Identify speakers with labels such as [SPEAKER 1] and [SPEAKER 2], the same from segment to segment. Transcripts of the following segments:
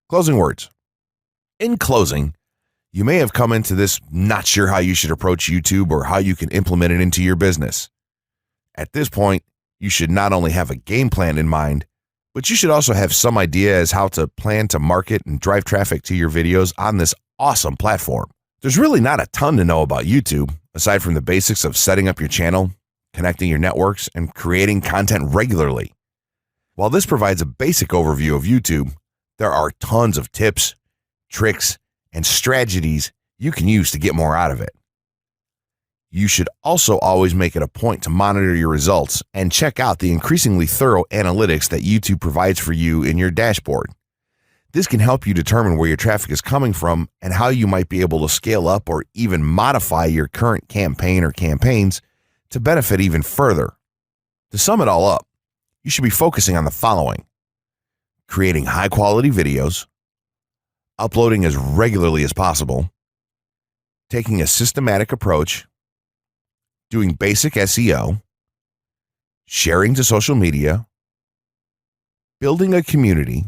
[SPEAKER 1] Closing words. In closing, you may have come into this not sure how you should approach YouTube or how you can implement it into your business. At this point, you should not only have a game plan in mind, but you should also have some idea as how to plan to market and drive traffic to your videos on this awesome platform. There's really not a ton to know about YouTube, aside from the basics of setting up your channel, connecting your networks, and creating content regularly. While this provides a basic overview of YouTube, there are tons of tips, tricks, and strategies you can use to get more out of it. You should also always make it a point to monitor your results and check out the increasingly thorough analytics that YouTube provides for you in your dashboard. This can help you determine where your traffic is coming from and how you might be able to scale up or even modify your current campaign or campaigns to benefit even further. To sum it all up, you should be focusing on the following: creating high-quality videos, uploading as regularly as possible, taking a systematic approach, doing basic SEO, sharing to social media, building a community,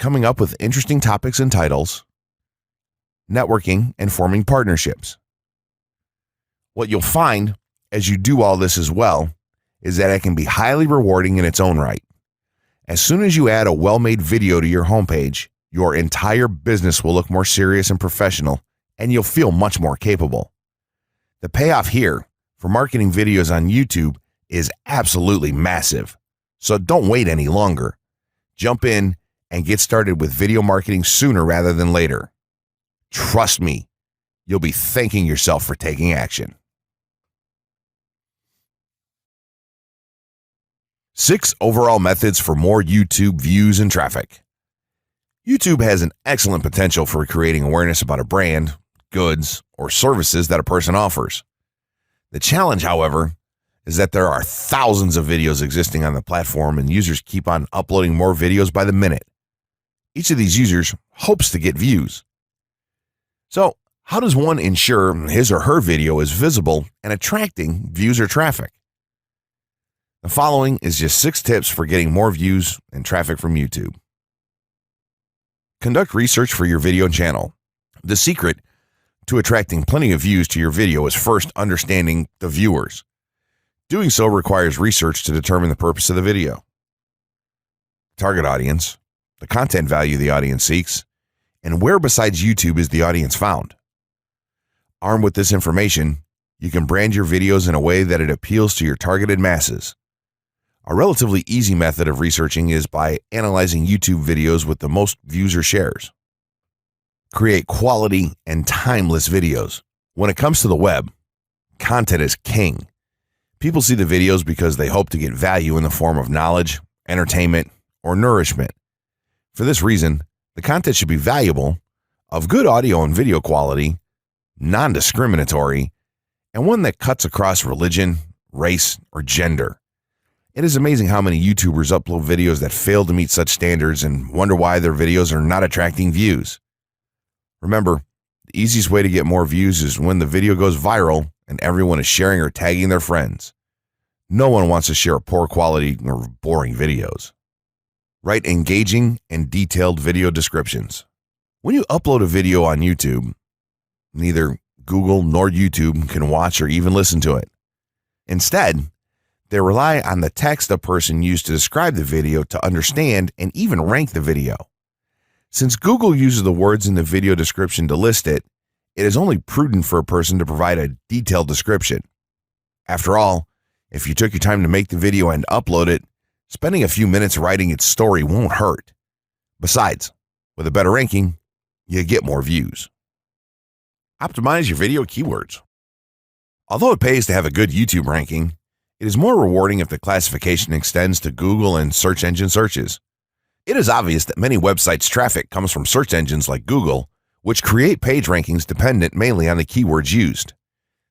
[SPEAKER 1] coming up with interesting topics and titles, networking, and forming partnerships. What you'll find as you do all this as well is that it can be highly rewarding in its own right. As soon as you add a well-made video to your homepage, your entire business will look more serious and professional, and you'll feel much more capable. The payoff here for marketing videos on YouTube is absolutely massive. So don't wait any longer. Jump in and get started with video marketing sooner rather than later. Trust me, you'll be thanking yourself for taking action. 6 overall methods for more YouTube views and traffic. YouTube has an excellent potential for creating awareness about a brand, goods, or services that a person offers. The challenge, however, is that there are thousands of videos existing on the platform and users keep on uploading more videos by the minute. Each of these users hopes to get views. So, how does one ensure his or her video is visible and attracting views or traffic? The following is just 6 tips for getting more views and traffic from YouTube. Conduct research for your video channel. The secret to attracting plenty of views to your video is first understanding the viewers. Doing so requires research to determine the purpose of the video, target audience, the content value the audience seeks, and where besides YouTube is the audience found. Armed with this information, you can brand your videos in a way that it appeals to your targeted masses. A relatively easy method of researching is by analyzing YouTube videos with the most views or shares. Create quality and timeless videos. When it comes to the web, content is king. People see the videos because they hope to get value in the form of knowledge, entertainment, or nourishment. For this reason, the content should be valuable, of good audio and video quality, non-discriminatory, and one that cuts across religion, race, or gender. It is amazing how many YouTubers upload videos that fail to meet such standards and wonder why their videos are not attracting views. Remember, the easiest way to get more views is when the video goes viral and everyone is sharing or tagging their friends. No one wants to share poor quality or boring videos. Write engaging and detailed video descriptions. When you upload a video on YouTube, neither Google nor YouTube can watch or even listen to it. Instead, they rely on the text a person used to describe the video to understand and even rank the video. Since Google uses the words in the video description to list it, it is only prudent for a person to provide a detailed description. After all, if you took your time to make the video and upload it, spending a few minutes writing its story won't hurt. Besides, with a better ranking, you get more views. Optimize your video keywords. Although it pays to have a good YouTube ranking, it is more rewarding if the classification extends to Google and search engine searches. It is obvious that many websites' traffic comes from search engines like Google, which create page rankings dependent mainly on the keywords used.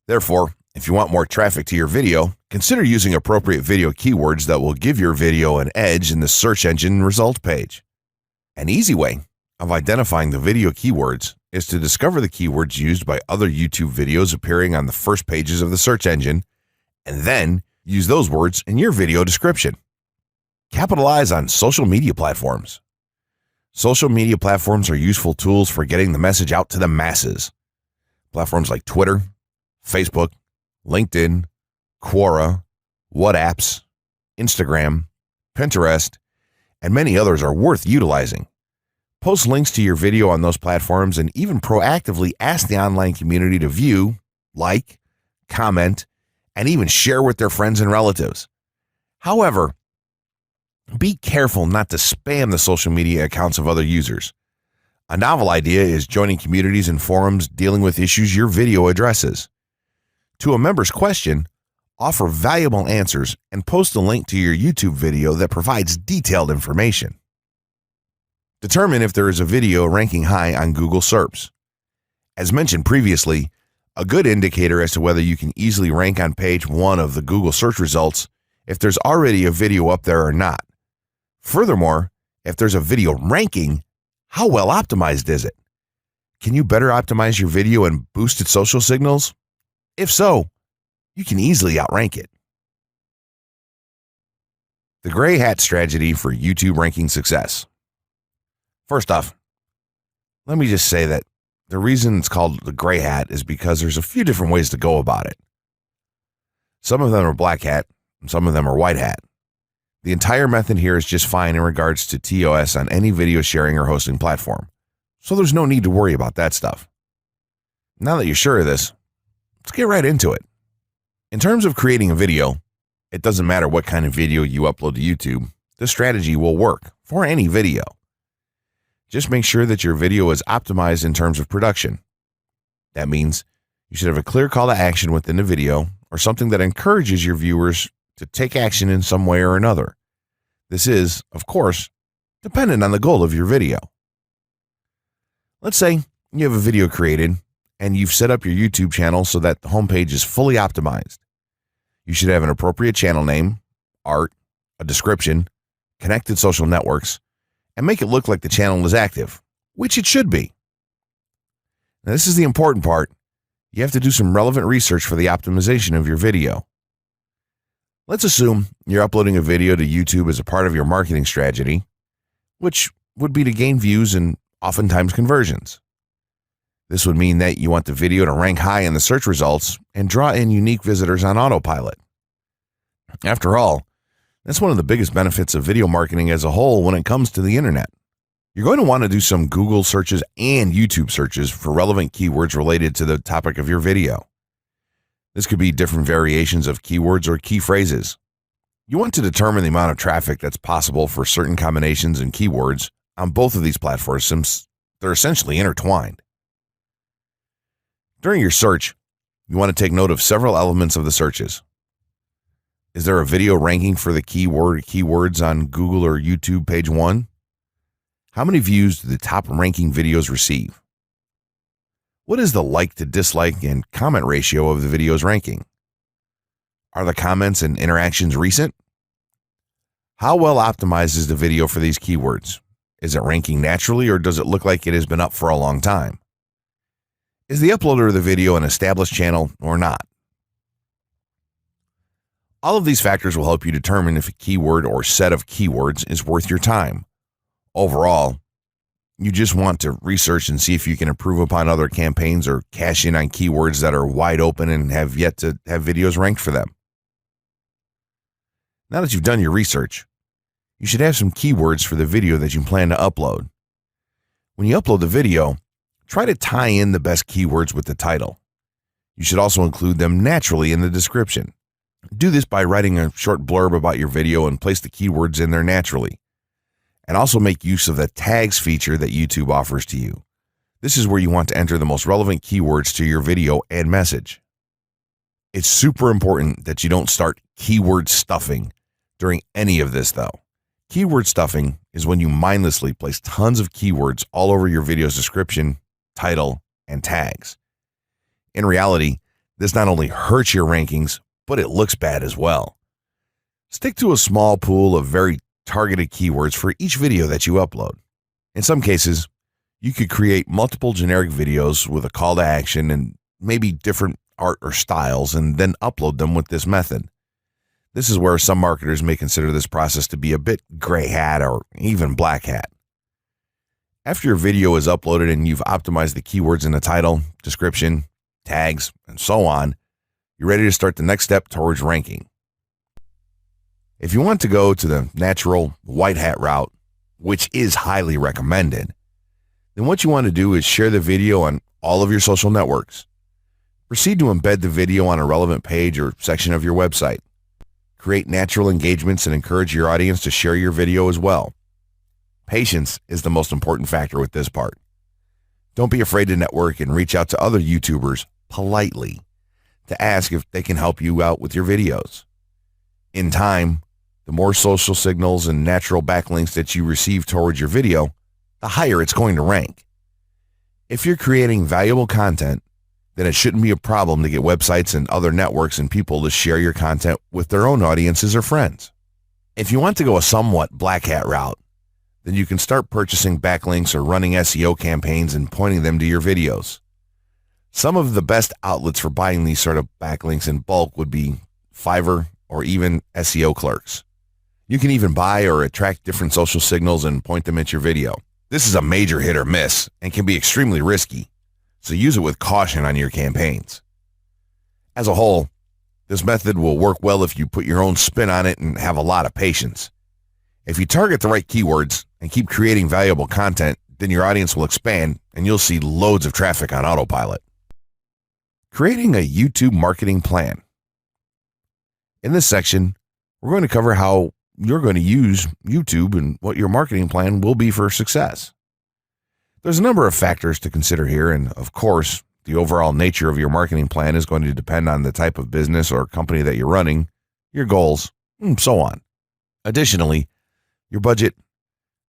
[SPEAKER 1] Therefore, if you want more traffic to your video, consider using appropriate video keywords that will give your video an edge in the search engine result page. An easy way of identifying the video keywords is to discover the keywords used by other YouTube videos appearing on the first pages of the search engine, and then use those words in your video description. Capitalize on social media platforms. Social media platforms are useful tools for getting the message out to the masses. Platforms like Twitter, Facebook, LinkedIn, Quora, WhatsApp, Instagram, Pinterest, and many others are worth utilizing. Post links to your video on those platforms and even proactively ask the online community to view, like, comment, and even share with their friends and relatives. However, be careful not to spam the social media accounts of other users. A novel idea is joining communities and forums dealing with issues your video addresses. To a member's question, offer valuable answers and post a link to your YouTube video that provides detailed information. Determine if there is a video ranking high on Google SERPs. As mentioned previously, a good indicator as to whether you can easily rank on page 1 of the Google search results if there's already a video up there or not. Furthermore, if there's a video ranking, how well optimized is it? Can you better optimize your video and boost its social signals? If so, you can easily outrank it. The gray hat strategy for YouTube ranking success. First off, let me just say that the reason it's called the gray hat is because there's a few different ways to go about it. Some of them are black hat, and some of them are white hat. The entire method here is just fine in regards to TOS on any video sharing or hosting platform, so there's no need to worry about that stuff. Now that you're sure of this, let's get right into it. In terms of creating a video, it doesn't matter what kind of video you upload to YouTube, this strategy will work for any video. Just make sure that your video is optimized in terms of production. That means you should have a clear call to action within the video or something that encourages your viewers to take action in some way or another. This is, of course, dependent on the goal of your video. Let's say you have a video created and you've set up your YouTube channel so that the homepage is fully optimized. You should have an appropriate channel name, art, a description, connected social networks, and make it look like the channel is active, which it should be. Now, this is the important part. You have to do some relevant research for the optimization of your video. Let's assume you're uploading a video to YouTube as a part of your marketing strategy, which would be to gain views and oftentimes conversions. This would mean that you want the video to rank high in the search results and draw in unique visitors on autopilot. After all, that's one of the biggest benefits of video marketing as a whole when it comes to the internet. You're going to want to do some Google searches and YouTube searches for relevant keywords related to the topic of your video. This could be different variations of keywords or key phrases. You want to determine the amount of traffic that's possible for certain combinations and keywords on both of these platforms since they're essentially intertwined. During your search, you want to take note of several elements of the searches. Is there a video ranking for the keywords on Google or YouTube page 1? How many views do the top ranking videos receive? What is the like to dislike and comment ratio of the video's ranking? Are the comments and interactions recent? How well optimized is the video for these keywords? Is it ranking naturally or does it look like it has been up for a long time? Is the uploader of the video an established channel or not? All of these factors will help you determine if a keyword or set of keywords is worth your time. Overall, you just want to research and see if you can improve upon other campaigns or cash in on keywords that are wide open and have yet to have videos ranked for them. Now that you've done your research, you should have some keywords for the video that you plan to upload. When you upload the video, try to tie in the best keywords with the title. You should also include them naturally in the description. Do this by writing a short blurb about your video and place the keywords in there naturally. And also make use of the tags feature that YouTube offers to you. This is where you want to enter the most relevant keywords to your video and message. It's super important that you don't start keyword stuffing during any of this though. Keyword stuffing is when you mindlessly place tons of keywords all over your video's description, title, and tags. In reality, this not only hurts your rankings, but it looks bad as well. Stick to a small pool of very targeted keywords for each video that you upload. In some cases, you could create multiple generic videos with a call to action and maybe different art or styles and then upload them with this method. This is where some marketers may consider this process to be a bit gray hat or even black hat. After your video is uploaded and you've optimized the keywords in the title, description, tags, and so on, you're ready to start the next step towards ranking. If you want to go to the natural white hat route, which is highly recommended, then what you want to do is share the video on all of your social networks. Proceed to embed the video on a relevant page or section of your website. Create natural engagements and encourage your audience to share your video as well. Patience is the most important factor with this part. Don't be afraid to network and reach out to other YouTubers politely to ask if they can help you out with your videos. In time, the more social signals and natural backlinks that you receive towards your video, the higher it's going to rank. If you're creating valuable content, then it shouldn't be a problem to get websites and other networks and people to share your content with their own audiences or friends. If you want to go a somewhat black hat route, then you can start purchasing backlinks or running SEO campaigns and pointing them to your videos. Some of the best outlets for buying these sort of backlinks in bulk would be Fiverr or even SEO clerks. You can even buy or attract different social signals and point them at your video. This is a major hit or miss and can be extremely risky, so use it with caution on your campaigns. As a whole, this method will work well if you put your own spin on it and have a lot of patience. If you target the right keywords and keep creating valuable content, then your audience will expand and you'll see loads of traffic on autopilot. Creating a YouTube marketing plan. In this section, we're going to cover how you're going to use YouTube and what your marketing plan will be for success. There's a number of factors to consider here, and of course, the overall nature of your marketing plan is going to depend on the type of business or company that you're running, your goals, and so on. Additionally, your budget,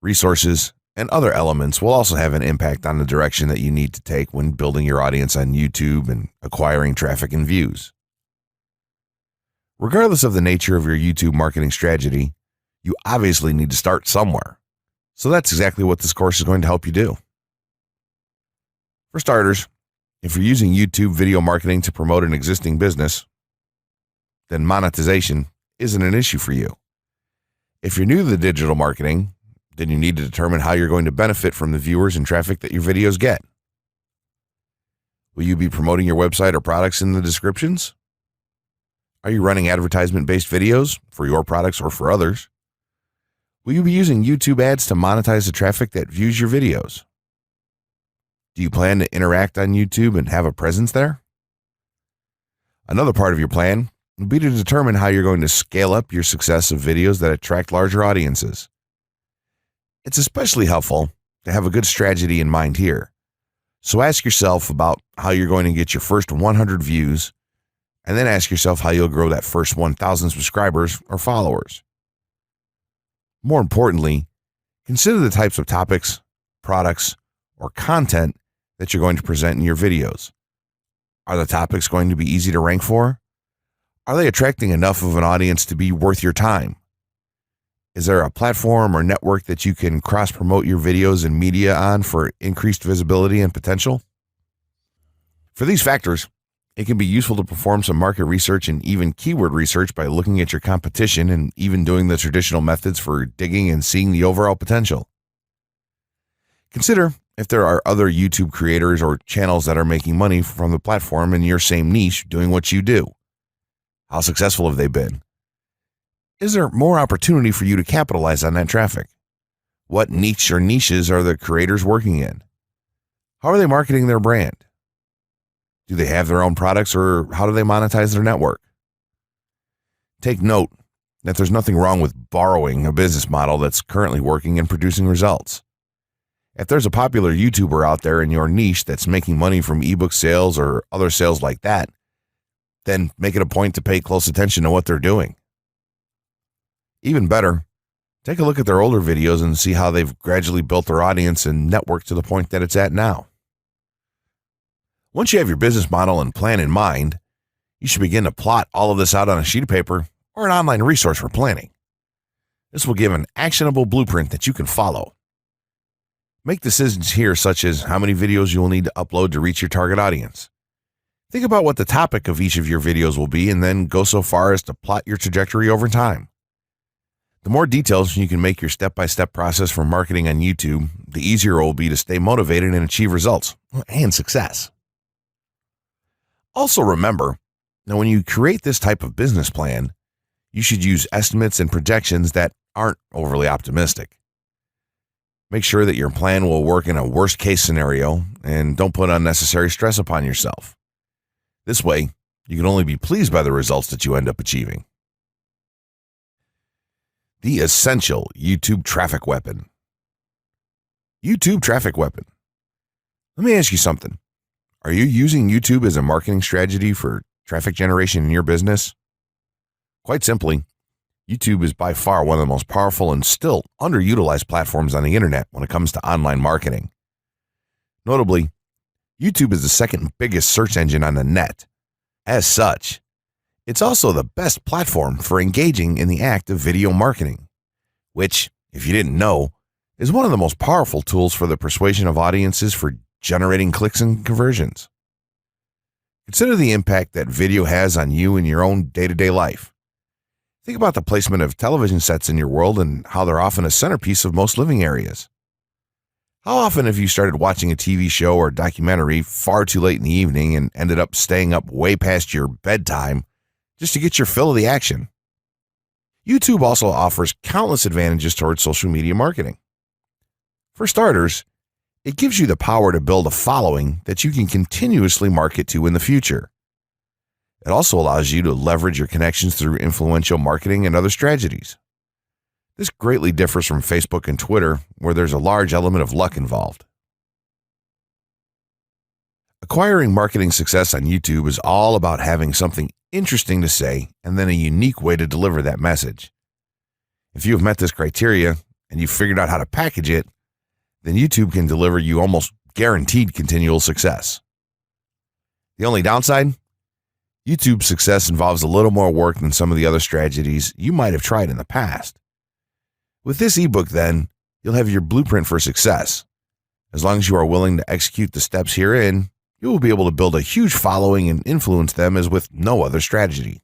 [SPEAKER 1] resources, and other elements will also have an impact on the direction that you need to take when building your audience on YouTube and acquiring traffic and views. Regardless of the nature of your YouTube marketing strategy, you obviously need to start somewhere. So that's exactly what this course is going to help you do. For starters, if you're using YouTube video marketing to promote an existing business, then monetization isn't an issue for you. If you're new to the digital marketing, then you need to determine how you're going to benefit from the viewers and traffic that your videos get. Will you be promoting your website or products in the descriptions? Are you running advertisement-based videos for your products or for others? Will you be using YouTube ads to monetize the traffic that views your videos? Do you plan to interact on YouTube and have a presence there? Another part of your plan would be to determine how you're going to scale up your success of videos that attract larger audiences. It's especially helpful to have a good strategy in mind here. So ask yourself about how you're going to get your first 100 views, and then ask yourself how you'll grow that first 1,000 subscribers or followers. More importantly, consider the types of topics, products, or content that you're going to present in your videos. Are the topics going to be easy to rank for? Are they attracting enough of an audience to be worth your time? Is there a platform or network that you can cross-promote your videos and media on for increased visibility and potential? For these factors, it can be useful to perform some market research and even keyword research by looking at your competition and even doing the traditional methods for digging and seeing the overall potential. Consider if there are other YouTube creators or channels that are making money from the platform in your same niche doing what you do. How successful have they been? Is there more opportunity for you to capitalize on that traffic? What niche or niches are the creators working in? How are they marketing their brand? Do they have their own products, or how do they monetize their network? Take note that there's nothing wrong with borrowing a business model that's currently working and producing results. If there's a popular YouTuber out there in your niche that's making money from ebook sales or other sales like that, then make it a point to pay close attention to what they're doing. Even better, take a look at their older videos and see how they've gradually built their audience and network to the point that it's at now. Once you have your business model and plan in mind, you should begin to plot all of this out on a sheet of paper or an online resource for planning. This will give an actionable blueprint that you can follow. Make decisions here, such as how many videos you will need to upload to reach your target audience. Think about what the topic of each of your videos will be, and then go so far as to plot your trajectory over time. The more details you can make your step-by-step process for marketing on YouTube, the easier it will be to stay motivated and achieve results and success. Also remember, now when you create this type of business plan, you should use estimates and projections that aren't overly optimistic. Make sure that your plan will work in a worst case scenario and don't put unnecessary stress upon yourself. This way, you can only be pleased by the results that you end up achieving. The essential YouTube traffic weapon. YouTube traffic weapon. Let me ask you something. Are you using YouTube as a marketing strategy for traffic generation in your business? Quite simply, YouTube is by far one of the most powerful and still underutilized platforms on the internet when it comes to online marketing. Notably, YouTube is the second biggest search engine on the net. As such, it's also the best platform for engaging in the act of video marketing, which, if you didn't know, is one of the most powerful tools for the persuasion of audiences for generating clicks and conversions. Consider the impact that video has on you in your own day-to-day life. Think about the placement of television sets in your world and how they're often a centerpiece of most living areas. How often have you started watching a TV show or documentary far too late in the evening and ended up staying up way past your bedtime just to get your fill of the action? YouTube also offers countless advantages towards social media marketing. For starters, it gives you the power to build a following that you can continuously market to in the future. It also allows you to leverage your connections through influential marketing and other strategies. This greatly differs from Facebook and Twitter, where there's a large element of luck involved. Acquiring marketing success on YouTube is all about having something interesting to say and then a unique way to deliver that message. If you have met this criteria and you've figured out how to package it, then YouTube can deliver you almost guaranteed continual success. The only downside? YouTube's success involves a little more work than some of the other strategies you might have tried in the past. With this ebook, then, you'll have your blueprint for success. As long as you are willing to execute the steps herein, you will be able to build a huge following and influence them as with no other strategy.